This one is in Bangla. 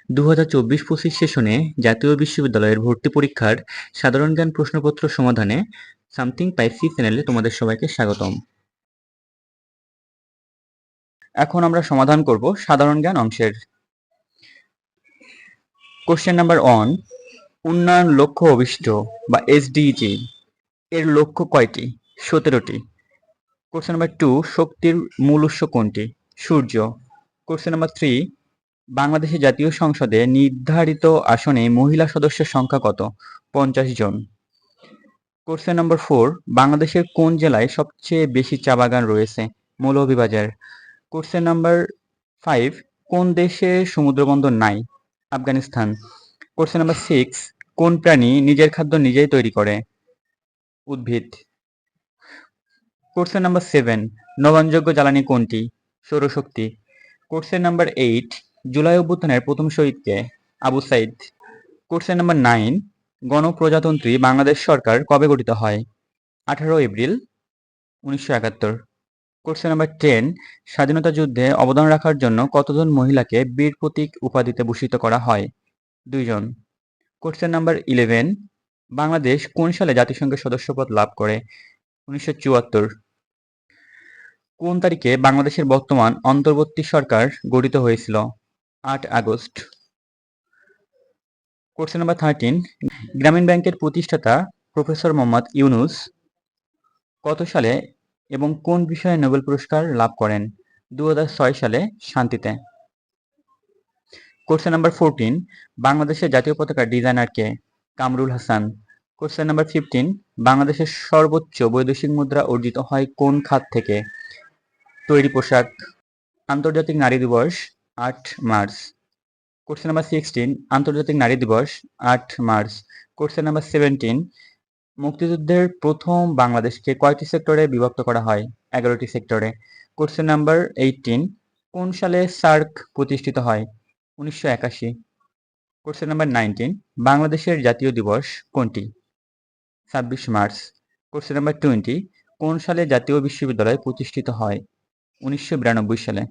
2024-25 সেশনে জাতীয় বিশ্ববিদ্যালয়ের ভর্তি পরীক্ষার সাধারণ জ্ঞান প্রশ্নপত্র সমাধানে সামথিং পাইসি চ্যানেলে তোমাদের সবাইকে স্বাগতম। এখন আমরা সমাধান করব সাধারণ জ্ঞান অংশের। কোশ্চেন নাম্বার 1, উন্নয়ন লক্ষ্য অভিষ্ট বা এসডিজি এর লক্ষ্য কয়টি? 17টি। কোশ্চেন নাম্বার 2, শক্তির মূল উৎস কোনটি? সূর্য। কোশ্চেন নাম্বার 3, বাংলাদেশের জাতীয় সংসদে নির্ধারিত আসনে মহিলা সদস্যের সংখ্যা কত? 50 জন। কোশ্চেন নাম্বার 4, বাংলাদেশের কোন জেলায় সবচেয়ে বেশি চা বাগান রয়েছে? মৌলভীবাজার। কোশ্চেন নাম্বার 5, কোন দেশে সমুদ্রবন্দর নাই? আফগানিস্তান। কোশ্চেন নাম্বার 6, কোন প্রাণী নিজের খাদ্য নিজেই তৈরি করে? উদ্ভিদ। কোশ্চেন নাম্বার 7, নবায়নযোগ্য জ্বালানি কোনটি? সৌরশক্তি। কোশ্চেন নাম্বার 8, জুলাই অভ্যুত্থানের প্রথম শহীদ কে? আবু সাইদ। কোশ্চেন নাম্বার 9, গণপ্রজাতন্ত্রী বাংলাদেশ সরকার কবে গঠিত হয়? 18 এপ্রিল 1971। কোশ্চেন নাম্বার 10, স্বাধীনতা যুদ্ধে অবদান রাখার জন্য কতজন মহিলাকে বীর প্রতীক উপাধিতে ভূষিত করা হয়? 2 জন। কোশ্চেন নাম্বার 11, বাংলাদেশ কোন সালে জাতিসংঘের সদস্যপদ লাভ করে? 1974। কোন তারিখে বাংলাদেশের বর্তমান অন্তর্বর্তী সরকার গঠিত হয়েছিল? 8 আগস্ট। কোশ্চেন নাম্বার 13, গ্রামীণ ব্যাংকের প্রতিষ্ঠাতা প্রফেসর মোহাম্মদ ইউনূস কত সালে এবং কোন বিষয়ে নোবেল পুরস্কার লাভ করেন? 2006 সালে শান্তিতে। কোশ্চেন নাম্বার 14, বাংলাদেশের জাতীয় পতাকার ডিজাইনার কে? কামরুল হাসান। কোশ্চেন নাম্বার 15, বাংলাদেশের সর্বোচ্চ বৈদেশিক মুদ্রা অর্জিত হয় কোন খাত থেকে? তৈরি পোশাক। আন্তর্জাতিক নারী দিবস 8 মার্চ। কোশ্চেন নাম্বার 16, আন্তর্জাতিক নারী দিবস 8 মার্চ। কোশ্চেন নাম্বার 17, মুক্তিযুদ্ধের প্রথম বাংলাদেশকে কয়টি সেক্টরে বিভক্ত করা হয়? 11টি সেক্টরে। কোশ্চেন নাম্বার 18, কোন সালে সার্ক প্রতিষ্ঠিত হয়? 1981। কোশ্চেন নাম্বার 19, বাংলাদেশের জাতীয় দিবস কোনটি? 26 মার্চ। কোশ্চেন নাম্বার 20, কোন সালে জাতীয় বিশ্ববিদ্যালয় প্রতিষ্ঠিত হয়? 1992 সালে।